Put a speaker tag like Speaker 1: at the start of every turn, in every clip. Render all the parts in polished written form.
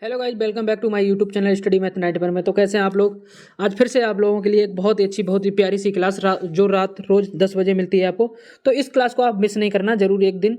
Speaker 1: Hello guys, welcome back to my YouTube channel study math 91 में। तो कैसे हैं आप लोग। आज फिर से आप लोगों के लिए एक बहुत ही अच्छी, बहुत ही प्यारी सी क्लास जो रात रोज 10 बजे मिलती है आपको। तो इस क्लास को आप मिस नहीं करना जरूर। एक दिन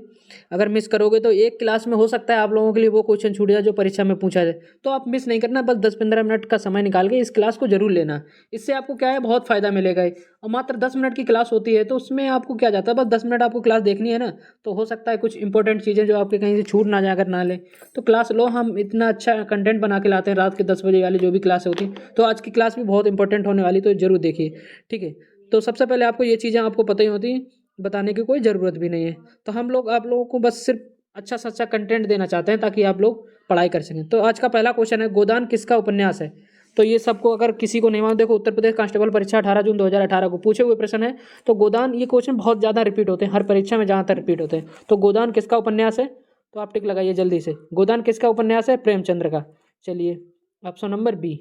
Speaker 1: अगर मिस करोगे तो एक क्लास में हो सकता है आप लोगों के लिए वो क्वेश्चन छूट जाए जो परीक्षा में पूछा जाए। तो आप मिस नहीं करना, बस 10-15 मिनट का समय निकाल के इस क्लास को जरूर लेना। इससे आपको क्या है, बहुत फायदा मिलेगा। और मात्र 10 मिनट की क्लास होती है, तो उसमें आपको क्या जाता है, बस 10 मिनट आपको क्लास देखनी है ना। तो हो सकता है कुछ इंपॉर्टेंट चीज़ें जो आपके कहीं से छूट ना जाकर ना ले। तो क्लास लो, हम इतना अच्छा कंटेंट बना के लाते हैं रात के 10 बजे वाली जो भी क्लास होती है। तो आज की क्लास भी बहुत इंपॉर्टेंट होने वाली, तो जरूर देखिए। ठीक है। तो सबसे पहले आपको ये चीज़ें आपको पता ही होती हैं, बताने की कोई ज़रूरत भी नहीं है। तो हम लोग आप लोगों को बस सिर्फ अच्छा से अच्छा कंटेंट देना चाहते हैं ताकि आप लोग पढ़ाई कर सकें। तो आज का पहला क्वेश्चन है, गोदान किसका उपन्यास है। तो ये सबको अगर किसी को नहीं मालूम, देखो उत्तर प्रदेश कांस्टेबल परीक्षा 18 जून 2018 को पूछे हुए प्रश्न है। तो गोदान, ये क्वेश्चन बहुत ज़्यादा रिपीट होते हैं हर परीक्षा में, जहाँ तक रिपीट होते हैं। तो गोदान किसका उपन्यास है, तो आप टिक लगाइए जल्दी से। गोदान किसका उपन्यास है, प्रेमचंद्र का। चलिए ऑप्शन नंबर बी।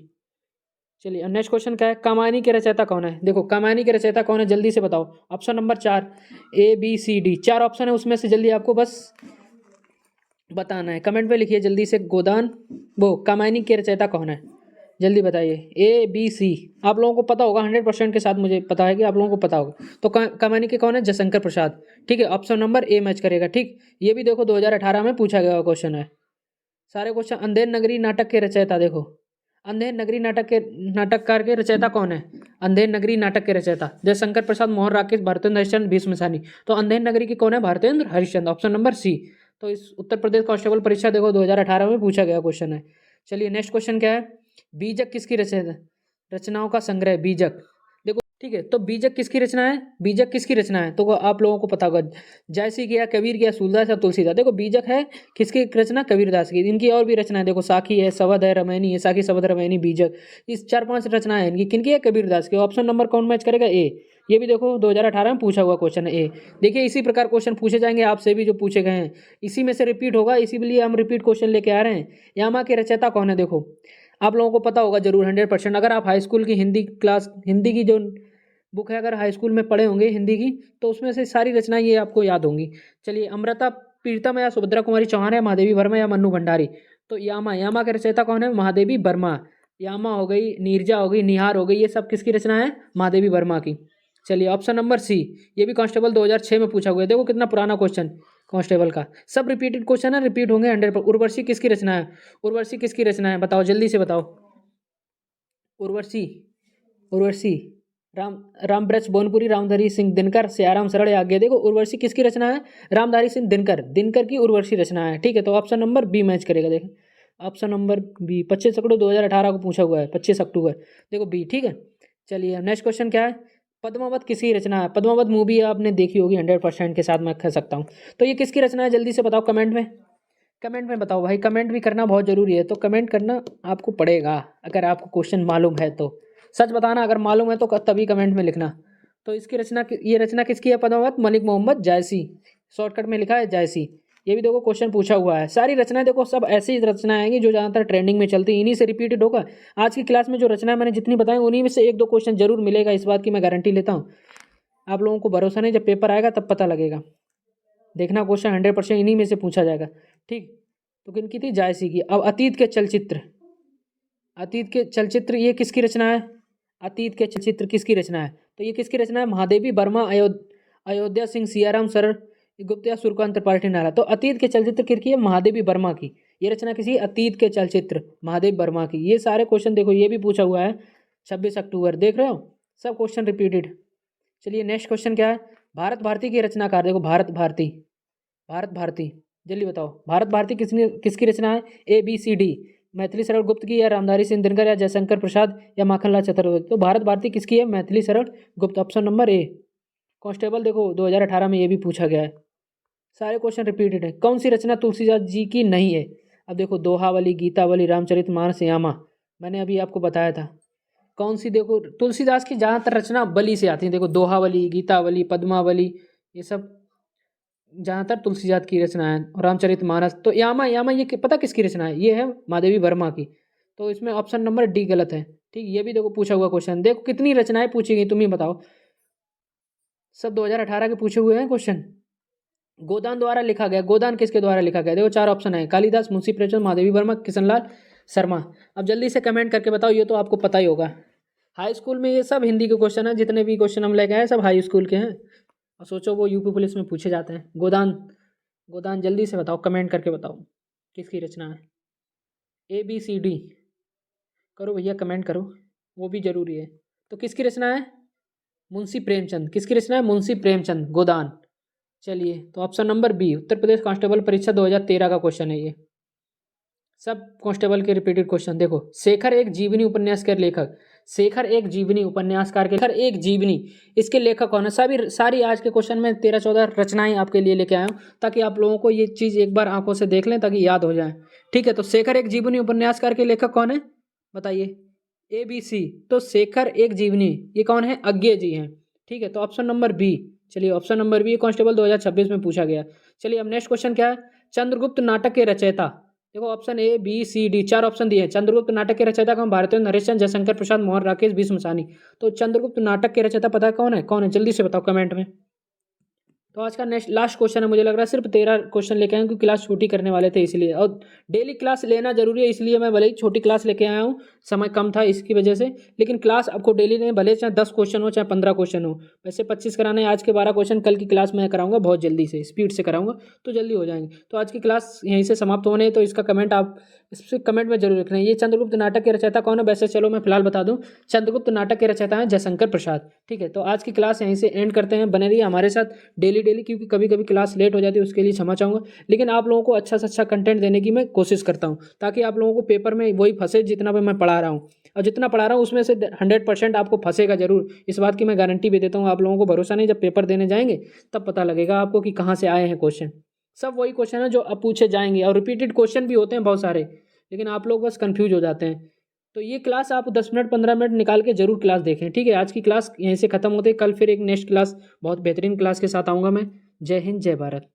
Speaker 1: चलिए नेक्स्ट क्वेश्चन क्या है, कामायनी के रचयिता कौन है। देखो कामायनी के रचयिता कौन है, जल्दी से बताओ। Option number 4, A B C D, 4 option है उसमें से जल्दी आपको बस बताना है। कमेंट में लिखिए जल्दी से, गोदान वो कामायनी के रचयिता कौन है, जल्दी बताइए। A B C आप लोगों को पता होगा 100% के साथ, मुझे पता है कि आप लोगों को पता होगा। तो कामायनी के कौन है, जयशंकर प्रसाद। ठीक है, ऑप्शन नंबर ए मैच करेगा। ठीक, ये भी देखो 2018 में पूछा गया क्वेश्चन है। सारे क्वेश्चन। अंधेर नगरी नाटक के रचयिता, देखो अंधेर नगरी नाटककार के रचयिता कौन है। अंधेर नगरी नाटक के रचयिता जयशंकर प्रसाद, मोहन राकेश, भारतेंद्र हरिश्चंद्र, भीष्म सानी। तो अंधेर नगरी की कौन है, Bharatendra Harishchandra, option number C. तो इस उत्तर प्रदेश कांस्टेबल परीक्षा देखो 2018 में पूछा गया क्वेश्चन है। चलिए नेक्स्ट क्वेश्चन क्या है, बीजक किसकी रचना, रचनाओं का संग्रह बीजक। देखो ठीक है, तो बीजक किसकी रचना है, बीजक किसकी रचना है, तो आप लोगों को पता होगा। जयसी किया, कबीर किया, सूरदास या तुलसीदास। देखो बीजक है किसकी रचना, कबीरदास की। इनकी और भी रचना है, देखो साखी है, सवध है, रामायणी है, साखी सवध रामायणी बीजक। इस 4-5 रचना है इनकी, किनकी है, कबीरदास की। ऑप्शन नंबर कौन मैच करेगा, ए। ये भी देखो 2018 में पूछा हुआ क्वेश्चन है, ए। देखिए इसी प्रकार क्वेश्चन पूछे जाएंगे आपसे भी जो पूछे गए हैं, इसी में से रिपीट होगा, इसीलिए हम रिपीट क्वेश्चन लेके आ रहे हैं। यामा के रचयिता कौन है, देखो आप लोगों को पता होगा जरूर 100%। अगर आप हाई स्कूल की हिंदी क्लास, हिंदी की जो बुक है, अगर हाई स्कूल में पढ़े होंगे हिंदी की, तो उसमें से सारी रचनाएं ये आपको याद होंगी। चलिए, अमृता प्रीतम या सुभद्रा कुमारी चौहान है, महादेवी वर्मा या मन्नू भंडारी। तो यामा, यामा के रचयिता कौन है, महादेवी वर्मा। यामा हो गई, नीरजा हो गई, निहार हो गई, ये सब किसकी रचना है, महादेवी वर्मा की। चलिए ऑप्शन नंबर सी, ये भी कांस्टेबल 2006 में पूछा हुआ है। देखो कितना पुराना क्वेश्चन कांस्टेबल का, सब रिपीटेड क्वेश्चन है, रिपीट होंगे 100। उर्वशी किसकी रचना है, उर्वशी किसकी रचना है, बताओ जल्दी से बताओ। उर्वशी, उर्वशी राम रामब्रज बोनपुरी, रामधारी सिंह दिनकर, सियाराम सरल या आज्ञा। देखो उर्वशी किसकी रचना है, रामधारी सिंह दिनकर, दिनकर की उर्वशी रचना है। ठीक है, तो ऑप्शन नंबर बी मैच करेगा। देखो ऑप्शन नंबर बी, 25 अक्टूबर 2018 को पूछा हुआ है, 25 अक्टूबर, देखो बी। ठीक है, चलिए नेक्स्ट क्वेश्चन क्या है, पद्मावत किसकी रचना है। पद्मावत मूवी आपने देखी होगी 100% के साथ मैं कह सकता हूँ। तो ये किसकी रचना है, जल्दी से बताओ कमेंट में, कमेंट में बताओ भाई। कमेंट भी करना बहुत जरूरी है, तो कमेंट करना आपको पड़ेगा अगर आपको क्वेश्चन मालूम है तो। सच बताना, अगर मालूम है तो तभी कमेंट में लिखना। तो इसकी रचना, ये रचना किसकी है, पद्मावत मलिक मोहम्मद जायसी, शॉर्टकट में लिखा है जायसी। ये भी देखो क्वेश्चन पूछा हुआ है। सारी रचनाएं देखो सब ऐसी ही रचनाएं आएंगी जो ज़्यादातर ट्रेंडिंग में चलती हैं, इन्हीं से रिपीटेड होगा। आज की क्लास में जो रचनाएं मैंने जितनी बताई, उन्हीं में से 1-2 क्वेश्चन जरूर मिलेगा, इस बात की मैं गारंटी लेता हूँ। आप लोगों को भरोसा नहीं, जब पेपर आएगा तब पता लगेगा। देखना क्वेश्चन 100% इन्हीं में से पूछा जाएगा। ठीक, तो किनकी थी, जायसी की। अब अतीत के चलचित्र, अतीत के चलचित्र ये किसकी रचना है, अतीत के चलचित्र किसकी रचना है, तो ये किसकी रचना है, महादेवी वर्मा, अयोध्या सिंह, सियाराम सरल, गुप्ता, सूर्यकांत त्रिपाठी नारा। तो अतीत के चलचित्र किसकी है, महादेवी वर्मा की। ये रचना किसी, अतीत के चलचित्र महादेव वर्मा की। ये सारे क्वेश्चन देखो, ये भी पूछा हुआ है 26 अक्टूबर, देख रहे हो सब क्वेश्चन रिपीटेड। चलिए नेक्स्ट क्वेश्चन क्या है, भारत भारती की रचनाकार। देखो भारत भारती, भारत भारती जल्दी बताओ, भारत भारती किसने, किसकी रचना है, A B C D, Maithili सरल गुप्त की, या रामधारी सिंह दिनकर, या जयशंकर प्रसाद, या माखनलाल चतुर्वेदी। तो भारत भारती किसकी है, मैथिली सरल गुप्त, ऑप्शन नंबर ए। कांस्टेबल देखो 2018 में ये भी पूछा गया है। सारे क्वेश्चन रिपीटेड है। कौन सी रचना तुलसीदास जी की नहीं है। अब देखो दोहावली, गीतावली, रामचरितमानस, यामा, मैंने अभी आपको बताया था। कौन सी, देखो तुलसीदास की ज़्यादातर रचना बलि से आती है। देखो दोहावली, गीतावली, पद्मावली, ये सब ज़्यादातर तुलसीदास की रचना है। रामचरितमानस, तो यामा, यामा ये पता किसकी रचना है, ये है महादेवी वर्मा की। तो इसमें ऑप्शन नंबर डी गलत है। ठीक, ये भी देखो पूछा हुआ क्वेश्चन। देखो कितनी रचनाएं पूछी गई, तुम ही बताओ। सब 2018 के पूछे हुए हैं क्वेश्चन। गोदान द्वारा लिखा गया, गोदान किसके द्वारा लिखा गया? देखो 4 ऑप्शन है, कालिदास, मुंशी प्रेमचंद, महादेवी वर्मा, किशनलाल शर्मा। अब जल्दी से कमेंट करके बताओ, ये तो आपको पता ही होगा। हाई स्कूल में ये सब हिंदी के क्वेश्चन है, जितने भी क्वेश्चन हम लेके आए सब हाई स्कूल के हैं। और सोचो वो यूपी पुलिस में पूछे जाते हैं। गोदान, गोदान जल्दी से बताओ, कमेंट करके बताओ किसकी रचना है। ABCD करो भैया, कमेंट करो, वो भी जरूरी है। तो किसकी रचना है? मुंशी प्रेमचंद। किसकी रचना है? मुंशी प्रेमचंद, गोदान। चलिए, तो option number B, Uttar Pradesh constable परीक्षा 2013 का क्वेश्चन है ये। सब कांस्टेबल के रिपीटेड क्वेश्चन देखो। शेखर एक जीवनी उपन्यास के लेखक, शेखर एक जीवनी उपन्यासकार के, शेखर एक जीवनी, इसके लेखक कौन है? सारी आज के क्वेश्चन में 13-14 रचनाएं आपके लिए लेके आया हूँ, ताकि आप लोगों को ये चीज़ एक बार आंखों से देख लें, ताकि याद हो जाए। ठीक है, तो शेखर एक जीवनी उपन्यासकार के लेखक कौन है बताइए? ABC। तो शेखर एक जीवनी, ये कौन है? अज्ञे जी हैं। ठीक है, तो ऑप्शन नंबर बी। चलिए, ऑप्शन नंबर बी कांस्टेबल 2026 में पूछा गया। चलिए, अब नेक्स्ट क्वेश्चन क्या है? चंद्रगुप्त नाटक के रचयिता। देखो option A, B, C, D 4 option दिए हैं। चंद्रगुप्त नाटक के रचयिता कौन? भारतेंद्र, नरेश, जयशंकर प्रसाद, मोहन राकेश, भीष्मसानी। तो चंद्रगुप्त नाटक के रचयिता पता है कौन है? कौन है? जल्दी से बताओ कमेंट में। तो आज का नेक्स्ट लास्ट क्वेश्चन है, मुझे लग रहा है सिर्फ 13 क्वेश्चन लेके आए हैं, क्योंकि क्लास छोटी करने वाले थे इसलिए, और डेली क्लास लेना जरूरी है, इसलिए मैं भले ही छोटी क्लास लेके आया हूँ, समय कम था इसकी वजह से, लेकिन क्लास आपको डेली लें, भले चाहे 10 क्वेश्चन हो चाहे 15 क्वेश्चन हो। वैसे 25 कराने, आज के 12 क्वेश्चन, कल की क्लास मैं कराऊंगा बहुत जल्दी से, स्पीड से कराऊंगा, तो जल्दी हो जाएंगे। तो आज की क्लास यहीं से समाप्त होने, तो इसका कमेंट आप इस कमेंट में जरूर रखना है। ये चंद्रगुप्त नाटक के रचयिता कौन है? वैसे चलो मैं फिलहाल बता दूं, चंद्रगुप्त नाटक के रचयिता हैं जयशंकर प्रसाद। ठीक है, तो आज की क्लास यहीं से एंड करते हैं। बने रहिए हमारे साथ डेली, क्योंकि कभी कभी क्लास लेट हो जाती है, उसके लिए क्षमा चाहूँगा, लेकिन आप लोगों को अच्छा से अच्छा कंटेंट देने की मैं कोशिश करता हूँ, ताकि आप लोगों को पेपर में वही फंसे जितना भी मैं पढ़ा रहा हूँ, और जितना पढ़ा रहा हूँ उसमें से 100% आपको फंसेगा जरूर, इस बात की मैं गारंटी भी देता हूँ। आप लोगों को भरोसा नहीं, जब पेपर देने जाएंगे तब पता लगेगा आपको कि कहाँ से आए हैं क्वेश्चन। सब वही क्वेश्चन है जो अब पूछे जाएंगे, और रिपीटेड क्वेश्चन भी होते हैं बहुत सारे, लेकिन आप लोग बस कंफ्यूज हो जाते हैं। तो ये क्लास आप 10 मिनट 15 मिनट निकाल के जरूर क्लास देखें। ठीक है, आज की क्लास यहीं से खत्म होती है, कल फिर एक नेक्स्ट क्लास बहुत बेहतरीन क्लास के साथ आऊँगा मैं। जय हिंद, जय भारत।